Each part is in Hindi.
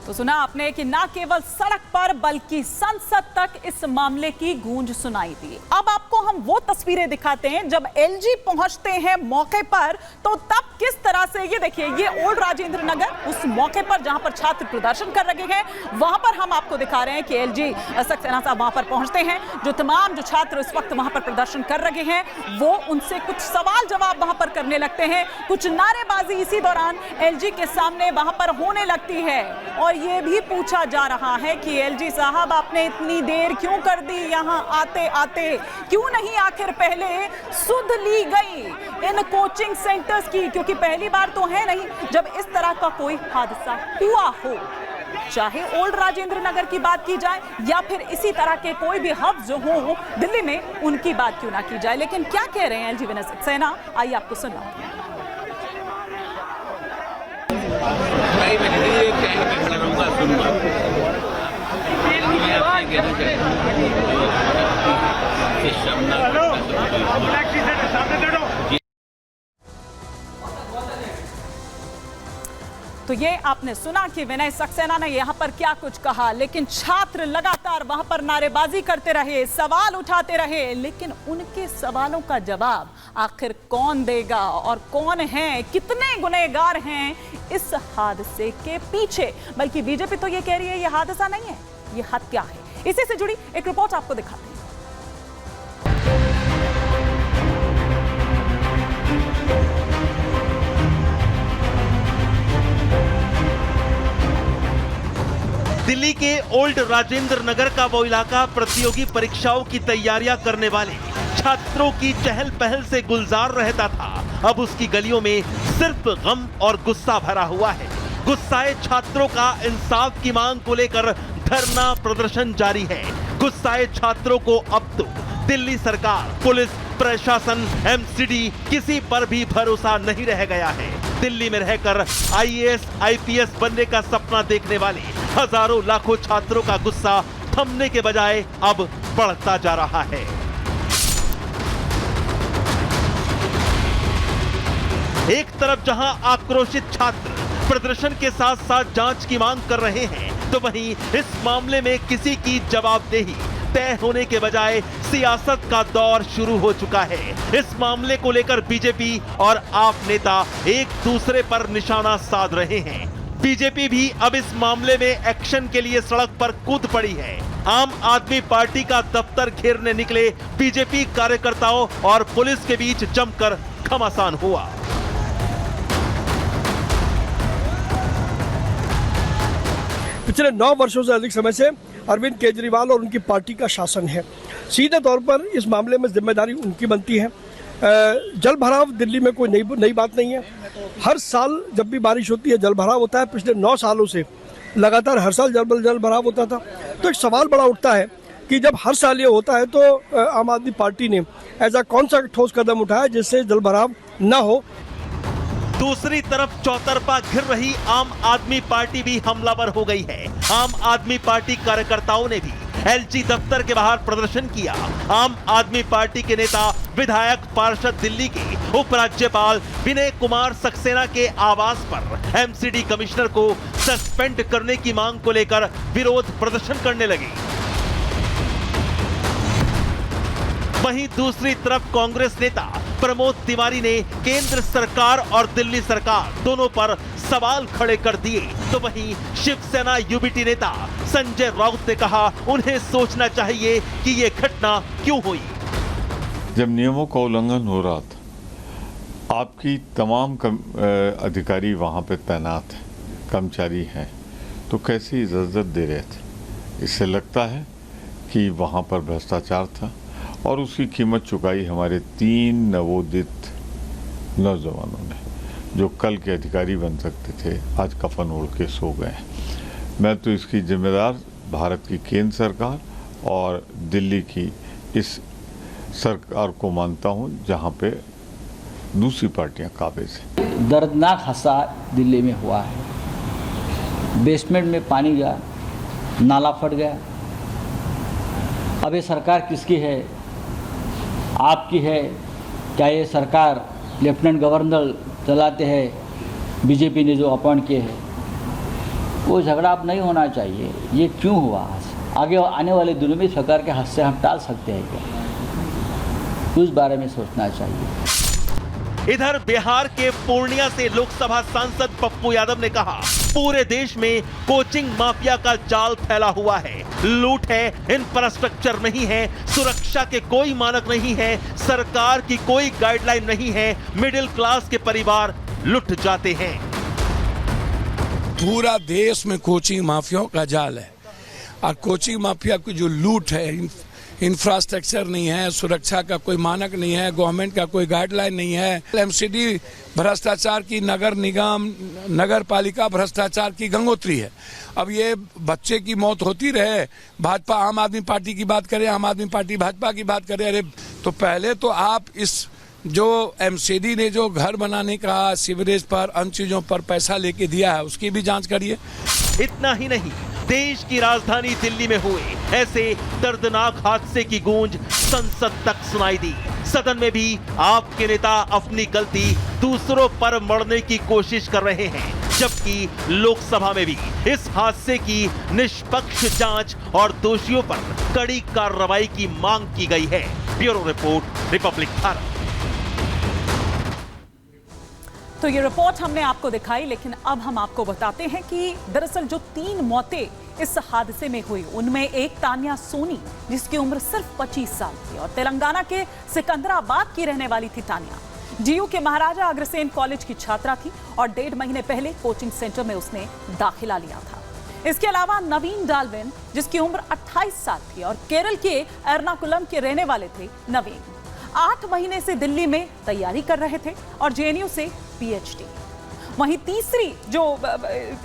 तो सुना आपने कि ना केवल सड़क पर बल्कि संसद तक इस मामले की गूंज सुनाई दी। अब आपको हम वो तस्वीरें दिखाते हैं जब एलजी पहुंचते हैं मौके पर, तो तब किस तरह से, ये देखिए, ये ओल्ड राजेंद्र नगर, उस मौके पर जहां पर छात्र प्रदर्शन कर रहे हैं, वहां पर हम आपको दिखा रहे हैं कि एलजी सक्सेना साहब वहां पर पहुंचते हैं। जो तमाम जो छात्र इस वक्त वहां पर प्रदर्शन कर रहे हैं, वो उनसे कुछ सवाल जवाब वहां पर करने लगते हैं। कुछ नारेबाजी इसी दौरान एलजी के सामने वहां पर होने लगती है और ये भी पूछा जा रहा है कि एलजी साहब आपने इतनी देर क्यों कर दी यहां आते आते, क्यों नहीं आखिर पहले सुध ली गई इन कोचिंग सेंटर्स की, क्योंकि पहली बार तो है नहीं जब इस तरह का कोई हादसा हुआ हो। चाहे ओल्ड राजेंद्र नगर की बात की जाए या फिर इसी तरह के कोई भी हब जो हो दिल्ली में, उनकी बात क्यों ना की जाए। लेकिन क्या कह रहे हैं एलजी विनय सक्सेना, आइए आपको सुनाओ। तो ये आपने सुना कि विनय सक्सेना ने यहां पर क्या कुछ कहा, लेकिन छात्र लगातार वहां पर नारेबाजी करते रहे, सवाल उठाते रहे, लेकिन उनके सवालों का जवाब आखिर कौन देगा और कौन है, कितने गुनहगार हैं इस हादसे के पीछे। बल्कि बीजेपी तो ये कह रही है ये हादसा नहीं है, ये हत्या है। इसी से जुड़ी एक रिपोर्ट आपको दिखाते हैं। दिल्ली के ओल्ड राजेंद्र नगर का वो इलाका प्रतियोगी परीक्षाओं की तैयारियां करने वाले छात्रों की चहल पहल से गुलजार रहता था। अब उसकी गलियों में सिर्फ गम और गुस्सा भरा हुआ है। गुस्साए छात्रों का इंसाफ की मांग को लेकर धरना प्रदर्शन जारी है। गुस्साए छात्रों को अब तो दिल्ली सरकार, पुलिस प्रशासन, एमसीडी किसी पर भी भरोसा नहीं रह गया है। दिल्ली में रहकर आईएएस, आईपीएस बनने का सपना देखने वाले हजारों लाखों छात्रों का गुस्सा थमने के बजाय अब बढ़ता जा रहा है। एक तरफ जहां आक्रोशित छात्र प्रदर्शन के साथ साथ जांच की मांग कर रहे हैं, तो वहीं इस मामले में किसी की जवाबदेही तय होने के बजाय सियासत का दौर शुरू हो चुका है। इस मामले को लेकर बीजेपी और आप नेता एक दूसरे पर निशाना साध रहे हैं। बीजेपी भी अब इस मामले में एक्शन के लिए सड़क पर कूद पड़ी है। आम आदमी पार्टी का दफ्तर घेरने निकले बीजेपी कार्यकर्ताओं और पुलिस के बीच जमकर घमासान हुआ। पिछले 9 वर्षों से अधिक समय से अरविंद केजरीवाल और उनकी पार्टी का शासन है। सीधे तौर पर इस मामले में जिम्मेदारी उनकी बनती है। जल भराव दिल्ली में कोई नई बात नहीं है। हर साल जब भी बारिश होती है जल भराव होता है। पिछले 9 सालों से लगातार हर साल जल भराव होता था। तो एक सवाल बड़ा उठता है कि जब हर साल ये होता है तो आम आदमी पार्टी ने ऐसा कौन सा ठोस कदम उठाया जिससे जल भराव न हो। दूसरी तरफ चौतरफा घिर रही आम आदमी पार्टी भी हमलावर हो गई है। आम आदमी पार्टी कार्यकर्ताओं ने भी एलजी दफ्तर के बाहर प्रदर्शन किया। आम आदमी पार्टी के नेता, विधायक, पार्षद दिल्ली के उपराज्यपाल विनय कुमार सक्सेना के आवास पर एमसीडी कमिश्नर को सस्पेंड करने की मांग को लेकर विरोध प्रदर्शन करने लगे। वहीं दूसरी तरफ कांग्रेस नेता प्रमोद तिवारी ने केंद्र सरकार और दिल्ली सरकार दोनों पर सवाल खड़े कर दिए। तो वहीं शिवसेना यूबीटी नेता संजय राउत ने कहा उन्हें सोचना चाहिए कि ये घटना क्यों हुई। जब नियमों का उल्लंघन हो रहा था, आपकी तमाम अधिकारी वहां पे तैनात हैं, कर्मचारी हैं, तो कैसी इजाजत दे रहे थे। इससे लगता है कि वहां पर भ्रष्टाचार था और उसकी कीमत चुकाई हमारे 3 नवोदित नौजवानों ने, जो कल के अधिकारी बन सकते थे, आज कफन ओढ़ के सो गए। मैं तो इसकी जिम्मेदार भारत की केंद्र सरकार और दिल्ली की इस सरकार को मानता हूं, जहां पे दूसरी पार्टियां काबिज हैं। दर्दनाक हादसा दिल्ली में हुआ है। बेसमेंट में पानी गया, नाला फट गया। अब ये सरकार किसकी है? आपकी है? क्या ये सरकार लेफ्टिनेंट गवर्नर चलाते हैं बीजेपी ने जो अपॉइंट किए हैं? वो झगड़ा अब नहीं होना चाहिए। ये क्यों हुआ? आगे आने वाले दिनों में सरकार के हाथ से हम टाल सकते हैं क्या? उस बारे में सोचना चाहिए। इधर बिहार के पूर्णिया से लोकसभा सांसद पप्पू यादव ने कहा, पूरे देश में कोचिंग माफिया का जाल फैला हुआ है, लूट है, इंफ्रास्ट्रक्चर नहीं है, सुरक्षा के कोई मानक नहीं है, सरकार की कोई गाइडलाइन नहीं है, मिडिल क्लास के परिवार लुट जाते हैं। पूरा देश में कोचिंग माफियाओं का जाल है और कोचिंग माफिया की जो लूट है, इंफ्रास्ट्रक्चर नहीं है, सुरक्षा का कोई मानक नहीं है, गवर्नमेंट का कोई गाइडलाइन नहीं है, एमसीडी भ्रष्टाचार की, नगर निगम नगर पालिका भ्रष्टाचार की गंगोत्री है। अब ये बच्चे की मौत होती रहे, भाजपा आम आदमी पार्टी की बात करे, आम आदमी पार्टी भाजपा की बात करे, अरे तो पहले तो आप इस जो एमसीडी ने जो घर बनाने का, सीवरेज पर, अन्य चीजों पर पैसा लेके दिया है, उसकी भी जांच करिए। इतना ही नहीं, देश की राजधानी दिल्ली में हुए ऐसे दर्दनाक हादसे की गूंज संसद तक सुनाई दी। सदन में भी आपके नेता अपनी गलती दूसरों पर मढ़ने की कोशिश कर रहे हैं, जबकि लोकसभा में भी इस हादसे की निष्पक्ष जांच और दोषियों पर कड़ी कार्रवाई की मांग की गई है। Bureau report, Republic Bharat. तो ये रिपोर्ट हमने आपको दिखाई, लेकिन अब हम आपको बताते हैं कि दरअसल जो 3 मौतें इस हादसे में हुई, उनमें एक तान्या सोनी, जिसकी उम्र सिर्फ 25 साल थी और तेलंगाना के सिकंदराबाद की रहने वाली थी। तान्या डीयू के महाराजा अग्रसेन कॉलेज की छात्रा थी और 1.5 महीने पहले कोचिंग सेंटर में उसने दाखिला लिया था। इसके अलावा नवीन डाल्विन, जिसकी उम्र 28 साल थी और केरल के एर्नाकुलम के रहने वाले थे। नवीन 8 महीने से दिल्ली में तैयारी कर रहे थे और जेएनयू से पीएचडी। वहीं तीसरी जो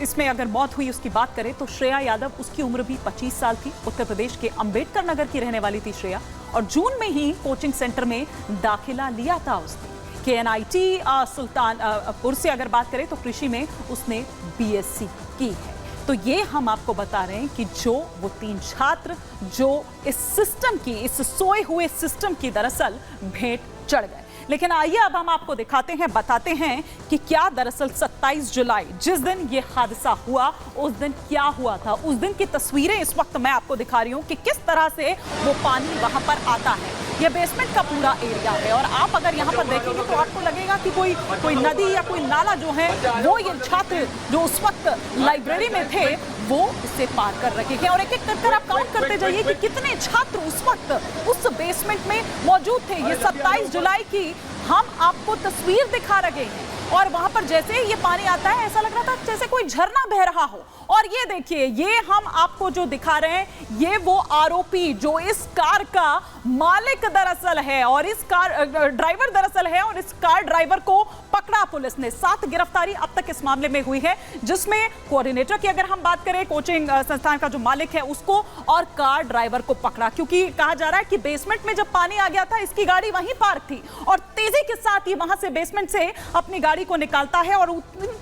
इसमें अगर मौत हुई उसकी बात करें तो श्रेया यादव, उसकी उम्र भी 25 साल थी। उत्तर प्रदेश के अंबेडकर नगर की रहने वाली थी श्रेया और जून में ही कोचिंग सेंटर में दाखिला लिया था उसने। केएनआईटी सुल्तानपुर से अगर बात करें तो कृषि में उसने बीएससी की है। तो ये हम आपको बता रहे हैं कि जो वो 3 छात्र जो इस सिस्टम की, इस सोए हुए सिस्टम की दरअसल भेंट चढ़ गए। लेकिन आइए अब हम आपको दिखाते हैं, बताते हैं कि क्या दरअसल 27 जुलाई जिस दिन ये हादसा हुआ उस दिन क्या हुआ था। उस दिन की तस्वीरें इस वक्त मैं आपको दिखा रही हूं कि किस तरह से वो पानी वहां पर आता है। ये बेसमेंट का पूरा एरिया है और आप अगर यहाँ पर देखेंगे तो आपको लगेगा कि कोई नदी या कोई नाला जो है वो ये छात्र जो उस वक्त लाइब्रेरी में थे वो इसे पार कर रहे हैं। और एक एक कर आप काउंट करते जाइए कि कितने छात्र उस वक्त उस बेसमेंट में मौजूद थे। ये 27 जुलाई की हम आपको तस्वीर दिखा रहे हैं और वहां पर जैसे ही ये पानी आता है ऐसा लग रहा था जैसे कोई झरना बह रहा हो। और ये देखिए, ये हम आपको जो दिखा रहे हैं ये वो आरोपी जो इस कार का मालिक दरअसल है और इस कार ड्राइवर दरअसल है और इस कार ड्राइवर को पकड़ा पुलिस ने। 7 गिरफ्तारी अब तक इस मामले में हुई है, जिसमें कोऑर्डिनेटर की अगर हम बात करें, कोचिंग संस्थान का जो मालिक है उसको और कार ड्राइवर को पकड़ा, क्योंकि कहा जा रहा है कि बेसमेंट में जब पानी आ गया था इसकी गाड़ी वहीं पार्क थी और तेजी के साथ ही वहां से बेसमेंट से अपनी गाड़ी को निकालता है और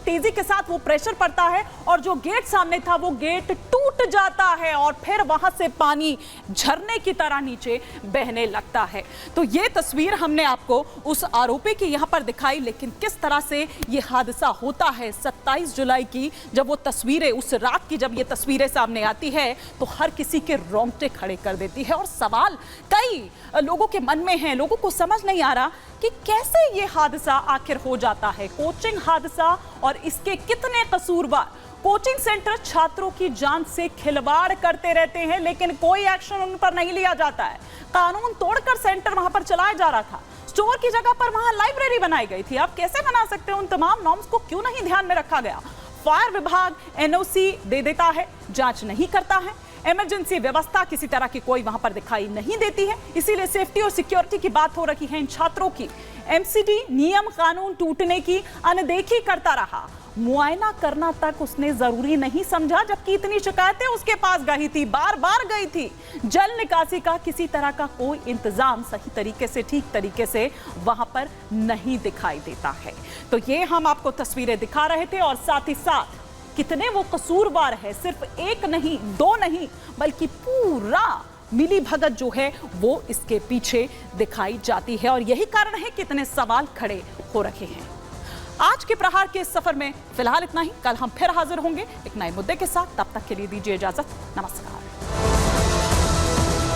तेजी के साथ वो प्रेशर पड़ता है और जो गेट सामने था वो गेट टूट जाता है और फिर वहां से पानी झरने की तरह नीचे बहने लगता है। तो ये तस्वीर हमने आपको उस आरोपी की यहां पर दिखाई, लेकिन किस तरह से ये हादसा होता है 27 जुलाई की जब वो तस्वीरें, उस रात की जब ये तस्वीरें सामने आती है तो हर किसी के रोंगटे खड़े कर देती है। और सवाल कई लोगों के मन में है, लोगों को समझ नहीं आ रहा कि कैसे ये हादसा आखिर हो जाता है। कोचिंग हादसा और इसके कितने कसूरवार। कोचिंग सेंटर छात्रों की जान से खिलवाड़ करते रहते हैं लेकिन कोई एक्शन उन पर नहीं लिया जाता है। कानून तोड़कर सेंटर वहां पर चलाया जा रहा था। स्टोर की जगह पर वहां लाइब्रेरी बनाई गई थी। आप कैसे बना सकते हैं? उन तमाम नॉर्म्स को क्यों नहीं ध्यान में रखा गया? फायर विभाग एनओसी दे देता है, जांच नहीं करता है। इमरजेंसी व्यवस्था किसी तरह की कोई वहां पर दिखाई नहीं देती है। इसीलिए सेफ्टी और सिक्योरिटी की बात हो रही है इन छात्रों की। एमसीडी नियम कानून टूटने की अनदेखी करता रहा। मुआयना करना तक उसने जरूरी नहीं समझा, जबकि इतनी शिकायतें उसके पास गई थी, बार बार गई थी। जल निकासी का किसी तरह का कोई इंतजाम सही तरीके से, ठीक तरीके से वहां पर नहीं दिखाई देता है। तो ये हम आपको तस्वीरें दिखा रहे थे और साथ ही साथ कितने वो कसूरवार है, सिर्फ एक नहीं, 2 नहीं, बल्कि पूरा मिली भगत जो है वो इसके पीछे दिखाई जाती है और यही कारण है कि इतने सवाल खड़े हो रखे हैं। आज के प्रहार के इस सफर में फिलहाल इतना ही। कल हम फिर हाजिर होंगे एक नए मुद्दे के साथ। तब तक के लिए दीजिए इजाजत। नमस्कार।